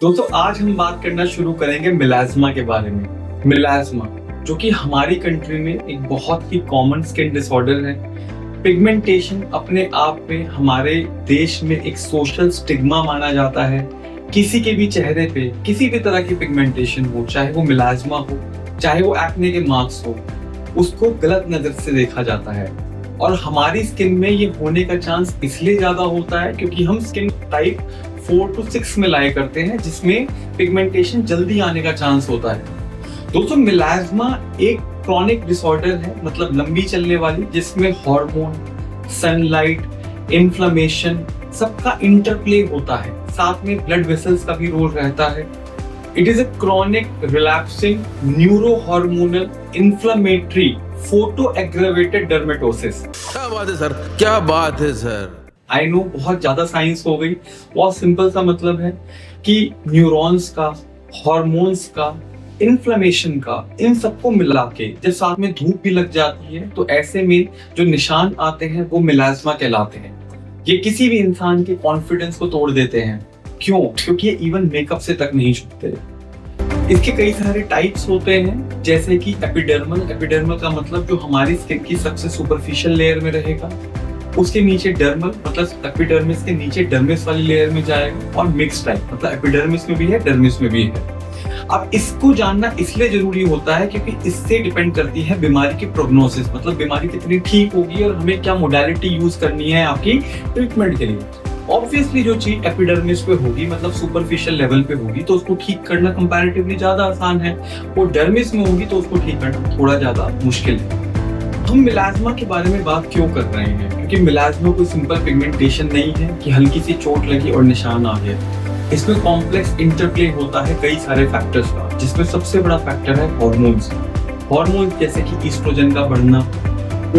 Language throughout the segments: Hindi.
दोस्तों आज हम बात करना शुरू करेंगे मिलाज़्मा के बारे में। मिलाज़्मा जो कि हमारी कंट्री में एक बहुत ही कॉमन स्किन डिसऑर्डर है। पिगमेंटेशन अपने आप में हमारे देश में एक सोशल स्टिग्मा माना जाता है। किसी के भी चेहरे पे किसी भी तरह की पिगमेंटेशन हो, चाहे वो मिलाज़्मा हो, चाहे वो एक्ने के मार्क्स हो, उसको गलत नजर से देखा जाता है। और हमारी स्किन में ये होने का चांस इसलिए ज्यादा होता है क्योंकि हम स्किन टाइप 4 to 6 में लाया करते हैं, जिसमें पिगमेंटेशन जल्दी आने का चांस होता है। दोस्तों मिलाज़्मा एक क्रॉनिक डिसऑर्डर है, मतलब लंबी चलने वाली, जिसमें हार्मोन, सनलाइट, इन्फ्लेमेशन सबका इंटरप्ले होता है। साथ में ब्लड वेसल्स का भी रोल रहता है। It is a chronic relapsing neurohormonal inflammatory photo aggravated dermatosis. क्या बात है सर, क्या बात है सर। आई नो बहुत ज्यादा साइंस हो गई। बहुत सिंपल सा मतलब है कि न्यूरॉन्स का, हार्मोन्स का, इन्फ्लेमेशन का, इन सबको मिला के जब साथ में धूप भी लग जाती है तो ऐसे में जो निशान आते हैं वो मिलाज़्मा कहलाते हैं। ये किसी भी इंसान के कॉन्फिडेंस को तोड़ देते हैं। क्यों? क्योंकि ये इवन मेकअप से तक नहीं छूटते। इसके कई सारे टाइप्स होते हैं, जैसे कि एपिडर्मल का मतलब जो हमारी स्किन की सबसे सुपरफिशियल लेयर में रहेगा, उसके नीचे डर्मल मतलब एपिडर्मिस के नीचे डर्मिस वाली लेयर में जाएगा, और मिक्स टाइप मतलब एपिडर्मिस में भी है, डर्मिस में भी है। अब इसको जानना इसलिए जरूरी होता है क्योंकि इससे डिपेंड करती है बीमारी की प्रोग्नोसिस, मतलब बीमारी कितनी ठीक होगी और हमें क्या मोडालिटी यूज करनी है आपकी ट्रीटमेंट के लिए। ऑब्वियसली जो चीज एपिडर्मिस पे होगी, मतलब सुपरफिशियल लेवल पे होगी, तो उसको ठीक करना कंपैरेटिवली ज्यादा आसान है। और डर्मिस में होगी तो उसको ठीक करना थोड़ा ज्यादा मुश्किल है। हम मिलाज़्मा के बारे में बात क्यों कर रहे हैं? क्योंकि मिलाज़्मा कोई सिंपल पिगमेंटेशन नहीं है कि हल्की सी चोट लगी और निशान आ गया। इसमें कॉम्प्लेक्स इंटरप्ले होता है कई सारे फैक्टर्स का, जिसमें सबसे बड़ा फैक्टर है हार्मोन्स। हार्मोन्स जैसे कि ईस्ट्रोजन का बढ़ना,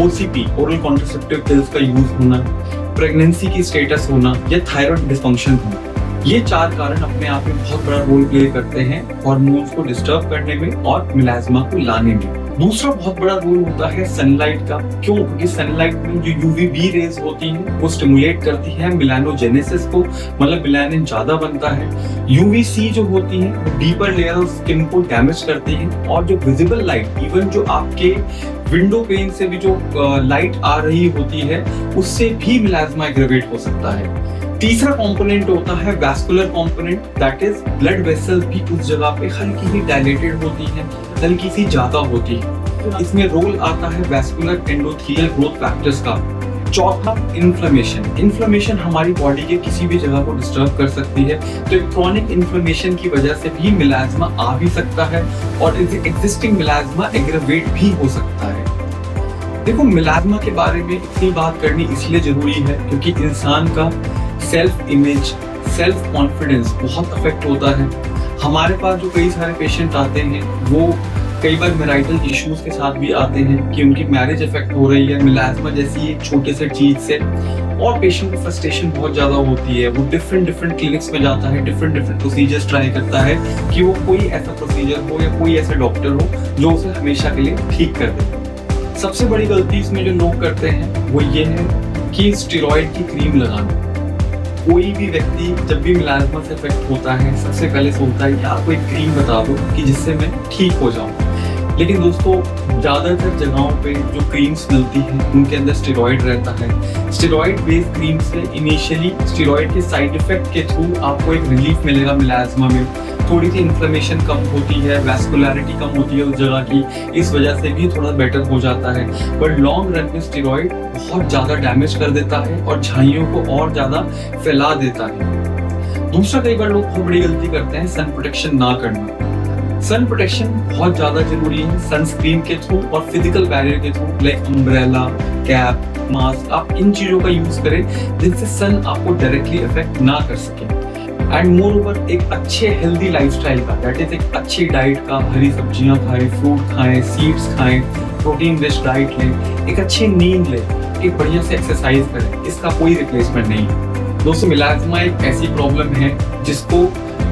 ओसीपी ओरल कॉन्ट्रासेप्टिव पिल्स का यूज होना, प्रेगनेंसी की स्टेटस होना या थायराइड डिसफंक्शन होना, ये चार कारण अपने आप में बहुत बड़ा रोल प्ले करते हैं हार्मोन्स को डिस्टर्ब करने में और मिलाज़्मा को लाने में। दूसरा बहुत बड़ा रोल होता है सनलाइट का। क्यों? क्योंकि सनलाइट में जो यूवीबी रेज होती हैं वो स्टिमुलेट करती है मेलानोजेनेसिस को, मतलब मेलानिन ज्यादा बनता है। यूवीसी जो होती है वो डीपर लेयर ऑफ स्किन को डैमेज करती है, और जो विजिबल लाइट, इवन जो आपके विंडो पेन से भी जो लाइट आ रही होती है, उससे भी मिलाज़्मा एग्रेवेट हो सकता है। तीसरा कंपोनेंट होता है vascular component, that is blood vessels भी उस जगह पे हल्की सी डायलेटेड होती है, हल्की सी ज्यादा होती है। इसमें रोल आता है वैस्कुलर एंडोथेलियल ग्रोथ फैक्टर्स का। चौथा इन्फ्लेमेशन हमारी बॉडी के किसी भी जगह को डिस्टर्ब कर सकती है, तो एक क्रॉनिक इन्फ्लेमेशन की वजह से भी मिलाज़्मा आ भी सकता है, और एग्जिस्टिंग मिलाज़्मा एग्रेवेट भी हो सकता है। देखो मिलाज़्मा के बारे में इतनी बात करनी इसलिए जरूरी है क्योंकि इंसान का सेल्फ इमेज, सेल्फ कॉन्फिडेंस बहुत अफेक्ट होता है। हमारे पास जो कई सारे पेशेंट आते हैं वो कई बार मैरिटल इश्यूज के साथ भी आते हैं कि उनकी मैरिज इफेक्ट हो रही है मिलाज़्मा जैसी एक छोटे से चीज से, और पेशेंट को फ्रस्ट्रेशन बहुत ज्यादा होती है। वो डिफरेंट क्लिनिक्स में जाता है, डिफरेंट प्रोसीजर्स ट्राई करता है कि वो कोई ऐसा प्रोसीजर हो या कोई ऐसा डॉक्टर हो जो उसे हमेशा के लिए ठीक कर दे। सबसे बड़ी गलती इसमें जो लोग करते हैं वो ये है कि स्टेरॉइड की क्रीम लगाना। कोई भी व्यक्ति जब भी मिलाज़्मा से इफेक्ट होता है सबसे पहले सोचता है कि आप कोई क्रीम बता दो कि जिससे मैं ठीक हो जाऊं। लेकिन दोस्तों ज्यादातर जगहों पे जो क्रीम्स मिलती हैं उनके अंदर स्टेरॉइड रहता है। स्टेरॉइड बेस्ड क्रीम से इनिशियली स्टेरॉइड के साइड इफेक्ट के थ्रू आपको एक रिलीफ मिलेगा मिलाज़्मा में, थोड़ी सी इन्फ्लेमेशन कम होती है, वैस्कुलरिटी कम होती है उस जगह की, इस वजह से भी थोड़ा बेटर हो जाता है। बट लॉन्ग रन में स्टेरॉइड बहुत ज्यादा डैमेज कर देता है और झाइयों को और ज्यादा फैला देता है। दूसरा कई बार लोग बहुत बड़ी गलती करते हैं सन प्रोटेक्शन ना करना। सन प्रोटेक्शन बहुत ज्यादा जरूरी है, सनस्क्रीन के थ्रू और फिजिकल बैरियर के through, like umbrella, cap, mask, आप इन चीजों का यूज करें जिनसे सन आपको डायरेक्टली इफेक्ट ना कर सके। एंड मोर ओवर एक अच्छे हेल्दी लाइफस्टाइल का, दैट इज एक अच्छी डाइट का, हरी सब्जियां खाएं, फ्रूट खाएं, सीड्स खाएं, प्रोटीन रिच डाइट लें, एक अच्छी नींद लें, एक बढ़िया से एक्सरसाइज करें, इसका कोई रिप्लेसमेंट नहीं है। दोस्तों मिलाज़्मा एक ऐसी प्रॉब्लम है जिसको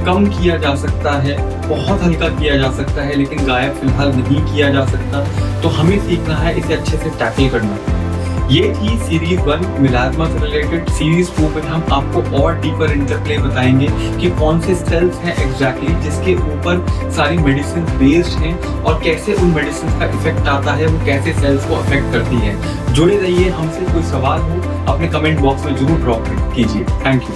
कम किया जा सकता है, बहुत हल्का किया जा सकता है, लेकिन गायब फिलहाल नहीं किया जा सकता। तो हमें सीखना है इसे अच्छे से टैकल करना। ये थी सीरीज 1 मिलाज्मा से रिलेटेड। सीरीज 2 में हम आपको और डीपर इंटरप्ले बताएंगे कि कौन से सेल्स हैं एग्जैक्टली जिसके ऊपर सारी मेडिसिन बेस्ड हैं और कैसे उन मेडिसिन का इफेक्ट आता है, वो कैसे सेल्स को अफेक्ट करती है। जुड़े रहिए हमसे। कोई सवाल हो अपने कमेंट बॉक्स में जरूर ड्रॉप कीजिए। Thank you.